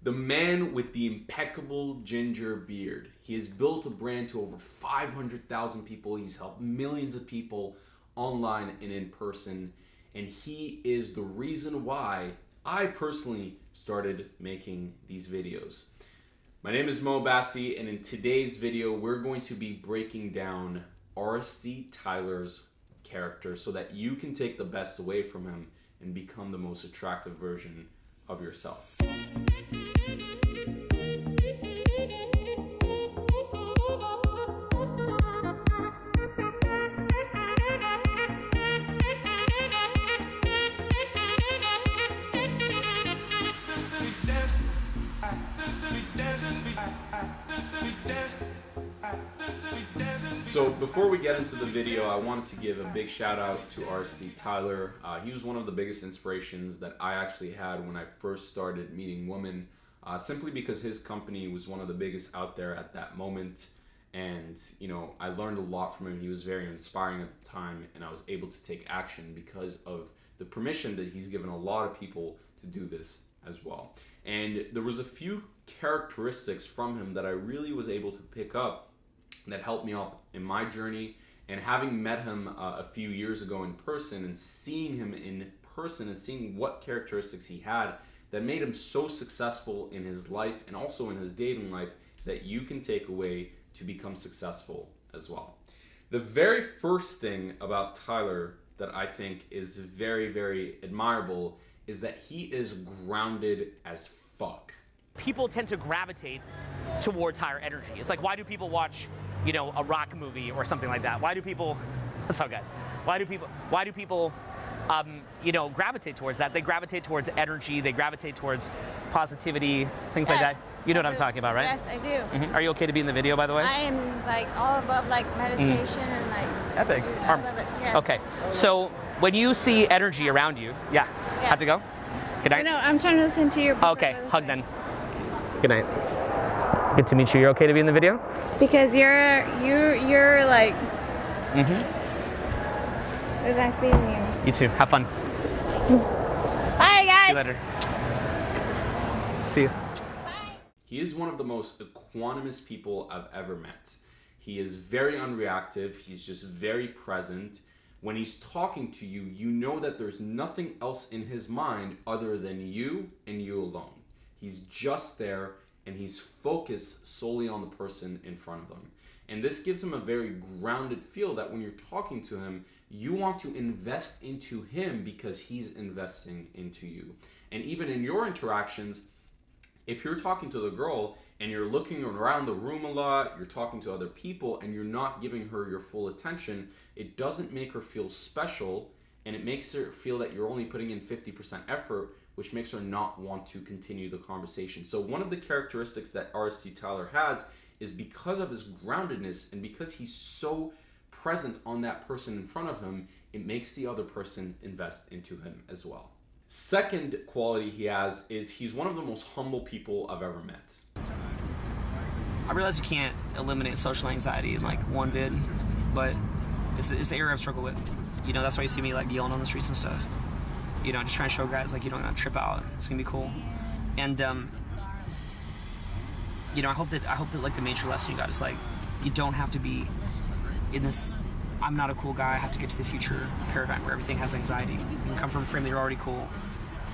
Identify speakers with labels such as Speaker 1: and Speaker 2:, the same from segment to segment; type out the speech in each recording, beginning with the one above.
Speaker 1: The man with the impeccable ginger beard. He has built a brand to over 500,000 people. He's helped millions of people online and in person. And he is the reason why I personally started making these videos. My name is Mo Bassi, and in today's video, we're going to be breaking down RSD Tyler's character so that you can take the best away from him and become the most attractive version of yourself. So before we get into the video, I wanted to give a big shout out to RSD Tyler. He was one of the biggest inspirations that I actually had when I first started meeting women, simply because his company was one of the biggest out there at that moment. And you know, I learned a lot from him. He was very inspiring at the time, and I was able to take action because of the permission that he's given a lot of people to do this as well. And there was a few characteristics from him that I really was able to pick up that helped me out in my journey. And having met him a few years ago in person and seeing him in person and seeing what characteristics he had that made him so successful in his life and also in his dating life that you can take away to become successful as well. The very first thing about Tyler that I think is very, very admirable is that he is grounded as fuck.
Speaker 2: People tend to gravitate towards higher energy. It's like, why do people watch, you know, a rock movie or something like that? Why do people, what's up guys? Why do people, you know, gravitate towards that? They gravitate towards energy, they gravitate towards positivity, things like that. You know what I'm talking about, right?
Speaker 3: Yes, I do.
Speaker 2: Are you okay to be in the video, by the way?
Speaker 3: I am like all above like meditation and like
Speaker 2: epic.
Speaker 3: Dude, I love it. Yes.
Speaker 2: Okay, so when you see energy around you, yeah. Have to go? Good night?
Speaker 3: No, I'm trying to listen to you.
Speaker 2: Okay, hug then. Good night. Good to meet you. You're okay to be in the video?
Speaker 3: Because you're like. It was nice meeting you.
Speaker 2: You too. Have fun.
Speaker 3: Bye, guys.
Speaker 2: See you later. See you.
Speaker 1: He is one of the most equanimous people I've ever met. He is very unreactive. He's just very present. When he's talking to you, you know that there's nothing else in his mind other than you and you alone. He's just there and he's focused solely on the person in front of him. And this gives him a very grounded feel that when you're talking to him, you want to invest into him because he's investing into you. And even in your interactions, if you're talking to the girl and you're looking around the room a lot, you're talking to other people and you're not giving her your full attention, it doesn't make her feel special, and it makes her feel that you're only putting in 50% effort, which makes her not want to continue the conversation. So one of the characteristics that RSD Tyler has is because of his groundedness and because he's so present on that person in front of him, it makes the other person invest into him as well. Second quality he has is he's one of the most humble people I've ever met.
Speaker 2: I realize you can't eliminate social anxiety in like one vid, but it's the area I've struggled with. You know, that's why you see me like yelling on the streets and stuff. You know, just trying to show guys like you don't gotta trip out. It's gonna be cool. And you know, I hope that like the major lesson you got is like you don't have to be in this I'm not a cool guy, I have to get to the future paradigm where everything has anxiety. You can come from a frame that you're already cool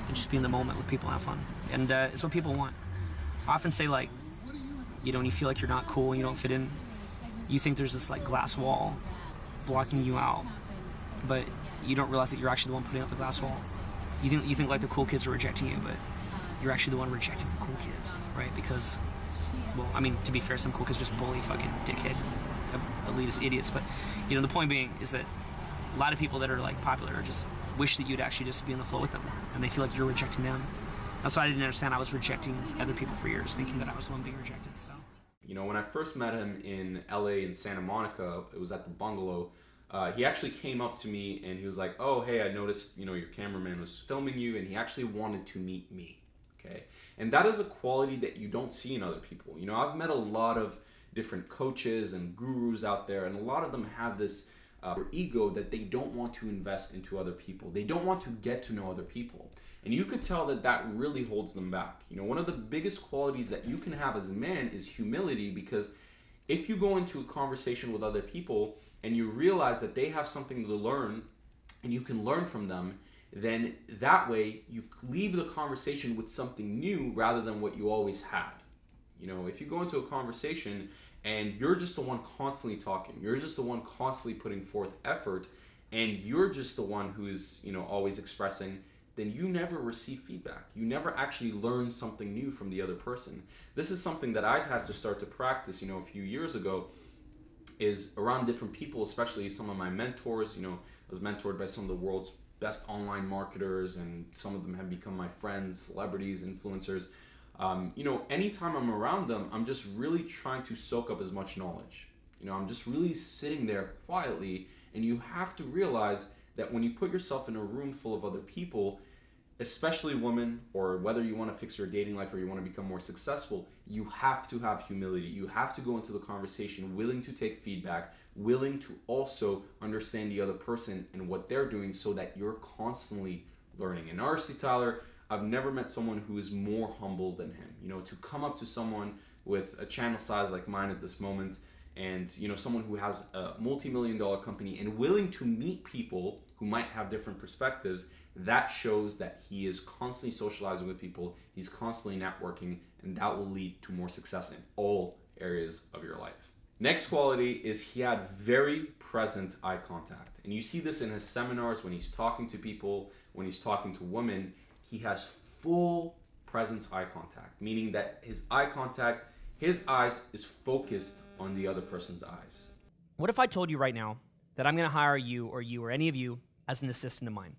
Speaker 2: and just be in the moment with people and have fun. And it's what people want. I often say like, you know, when you feel like you're not cool and you don't fit in, you think there's this like glass wall blocking you out, but you don't realize that you're actually the one putting up the glass wall. You think like the cool kids are rejecting you, but you're actually the one rejecting the cool kids, right? Because, well, I mean, to be fair, some cool kids just bully fucking dickhead, elitist idiots, but you know, the point being is that a lot of people that are like popular just wish that you'd actually just be in the flow with them, and they feel like you're rejecting them. That's why I didn't understand. I was rejecting other people for years, thinking that I was the one being rejected. So,
Speaker 1: you know, when I first met him in LA in Santa Monica, it was at the bungalow. He actually came up to me and he was like, "Oh, hey, I noticed, you know, your cameraman was filming you," and he actually wanted to meet me. Okay, and that is a quality that you don't see in other people. You know, I've met a lot of different coaches and gurus out there, and a lot of them have this ego that they don't want to invest into other people. They don't want to get to know other people. And you could tell that that really holds them back. You know, one of the biggest qualities that you can have as a man is humility, because if you go into a conversation with other people and you realize that they have something to learn and you can learn from them, then that way you leave the conversation with something new rather than what you always had. You know, if you go into a conversation and you're just the one constantly talking, you're just the one constantly putting forth effort, and you're just the one who's, you know, always expressing, then you never receive feedback. You never actually learn something new from the other person. This is something that I had to start to practice, you know, a few years ago, is around different people, especially some of my mentors. You know, I was mentored by some of the world's best online marketers, and some of them have become my friends, celebrities, influencers. You know, anytime I'm around them, I'm just really trying to soak up as much knowledge. You know, I'm just really sitting there quietly, and you have to realize that when you put yourself in a room full of other people, especially women, or whether you want to fix your dating life or you want to become more successful, you have to have humility. You have to go into the conversation willing to take feedback, willing to also understand the other person and what they're doing, so that you're constantly learning. And RSD Tyler, I've never met someone who is more humble than him. You know, to come up to someone with a channel size like mine at this moment, and, you know, someone who has a multi-million-dollar company and willing to meet people who might have different perspectives, that shows that he is constantly socializing with people, he's constantly networking, and that will lead to more success in all areas of your life. Next quality is he had very present eye contact. And you see this in his seminars when he's talking to people, when he's talking to women. He has full presence eye contact, meaning that his eye contact, his eyes is focused on the other person's eyes.
Speaker 2: What if I told you right now that I'm going to hire you or any of you as an assistant of mine?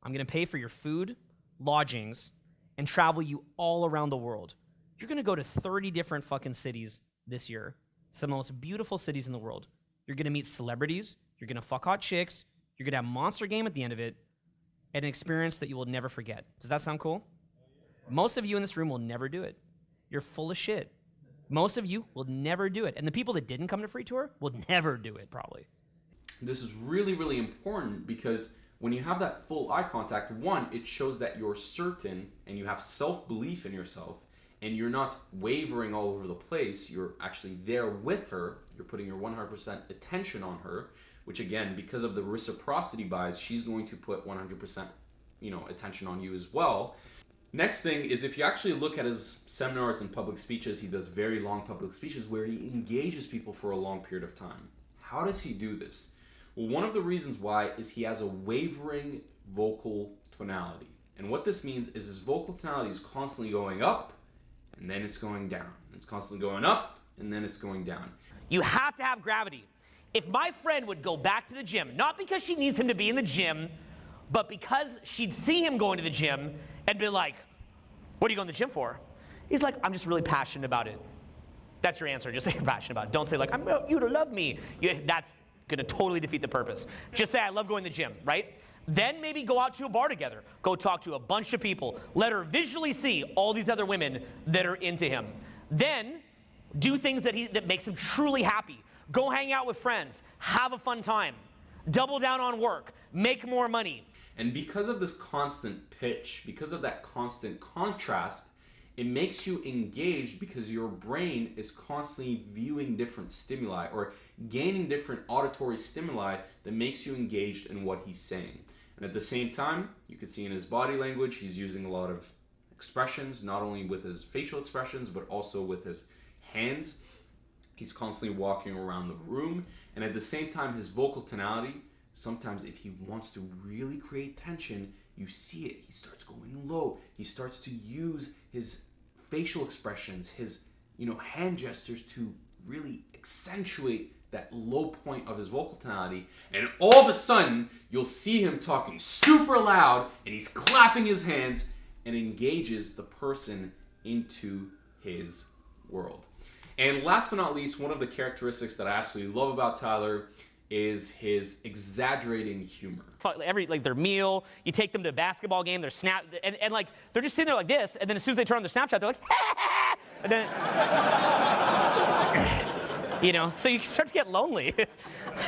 Speaker 2: I'm going to pay for your food, lodgings, and travel you all around the world. You're going to go to 30 different fucking cities this year, some of the most beautiful cities in the world. You're going to meet celebrities. You're going to fuck hot chicks. You're going to have a monster game at the end of it, and an experience that you will never forget. Does that sound cool? Most of you in this room will never do it. You're full of shit. Most of you will never do it. And the people that didn't come to Free Tour will never do it, probably.
Speaker 1: This is really, really important, because when you have that full eye contact, one, it shows that you're certain and you have self-belief in yourself, and you're not wavering all over the place. You're actually there with her. You're putting your 100% attention on her, which again, because of the reciprocity bias, she's going to put 100%, you know, attention on you as well. Next thing is, if you actually look at his seminars and public speeches, he does very long public speeches where he engages people for a long period of time. How does he do this? Well, one of the reasons why is he has a wavering vocal tonality. And what this means is his vocal tonality is constantly going up, and then it's going down. It's constantly going up, and then it's going down.
Speaker 4: You have to have gravity. If my friend would go back to the gym, not because she needs him to be in the gym, but because she'd see him going to the gym and be like, what are you going to the gym for? He's like, I'm just really passionate about it. That's your answer. Just say you're passionate about it. Don't say like, I want you to love me. That's going to totally defeat the purpose. Just say, I love going to the gym, right? Then maybe go out to a bar together. Go talk to a bunch of people. Let her visually see all these other women that are into him. Then do things that makes him truly happy. Go hang out with friends. Have a fun time. Double down on work. Make more money.
Speaker 1: And because of this constant pitch, because of that constant contrast, it makes you engaged, because your brain is constantly viewing different stimuli or gaining different auditory stimuli that makes you engaged in what he's saying. And at the same time, you can see in his body language, he's using a lot of expressions, not only with his facial expressions, but also with his hands. He's constantly walking around the room. And at the same time, his vocal tonality, sometimes if he wants to really create tension, you see it. He starts going low. He starts to use his facial expressions, his, hand gestures to really accentuate that low point of his vocal tonality. And all of a sudden, you'll see him talking super loud, and he's clapping his hands and engages the person into his world. And last but not least, one of the characteristics that I absolutely love about Tyler is his exaggerating humor.
Speaker 4: Their meal, you take them to a basketball game, they're they're just sitting there like this, and then as soon as they turn on their Snapchat, they're like, and then, so you start to get lonely.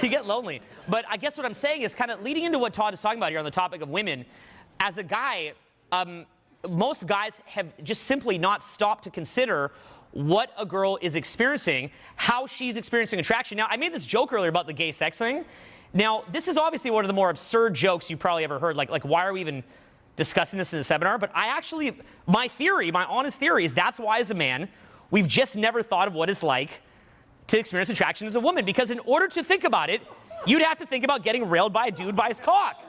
Speaker 4: You get lonely. But I guess what I'm saying is kind of leading into what Todd is talking about here on the topic of women. As a guy, most guys have just simply not stopped to consider what a girl is experiencing, how she's experiencing attraction. Now, I made this joke earlier about the gay sex thing. Now, this is obviously one of the more absurd jokes you've probably ever heard. Like why are we even discussing this in a seminar? But my honest theory is that's why as a man, we've just never thought of what it's like to experience attraction as a woman. Because in order to think about it, you'd have to think about getting railed by a dude by his cock.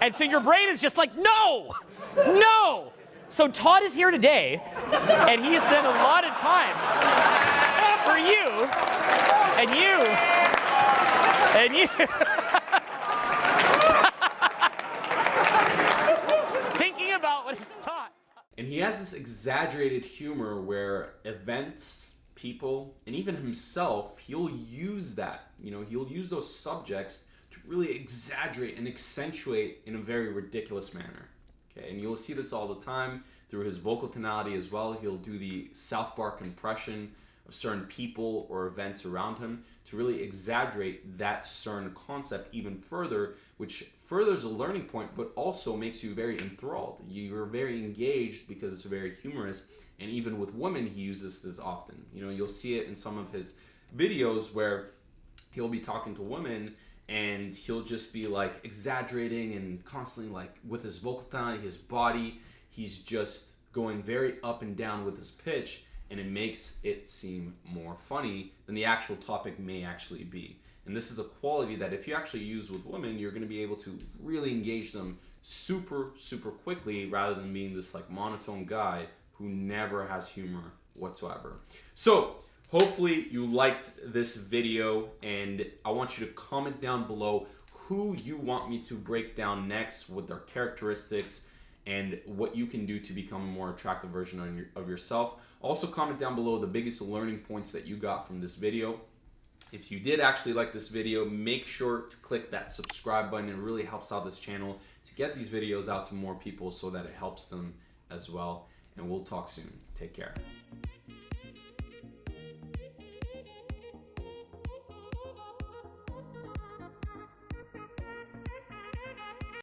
Speaker 4: And so your brain is just like, no, no. So Todd is here today, and he has spent a lot of time for you, and you, thinking about what he taught.
Speaker 1: And he has this exaggerated humor where events, people, and even himself, he'll use that. He'll use those subjects to really exaggerate and accentuate in a very ridiculous manner. Okay, and you'll see this all the time through his vocal tonality as well. He'll do the South Park impression of certain people or events around him to really exaggerate that certain concept even further, which furthers a learning point, but also makes you very enthralled. You're very engaged because it's very humorous, and even with women, he uses this often. You'll see it in some of his videos where he'll be talking to women and he'll just be like exaggerating and constantly like with his vocal tonality, his body, he's just going very up and down with his pitch, and it makes it seem more funny than the actual topic may actually be. And this is a quality that if you actually use with women, you're going to be able to really engage them super, super quickly rather than being this like monotone guy who never has humor whatsoever. So hopefully you liked this video, and I want you to comment down below who you want me to break down next with their characteristics and what you can do to become a more attractive version of yourself. Also comment down below the biggest learning points that you got from this video. If you did actually like this video, make sure to click that subscribe button. It really helps out this channel to get these videos out to more people so that it helps them as well. And we'll talk soon. Take care.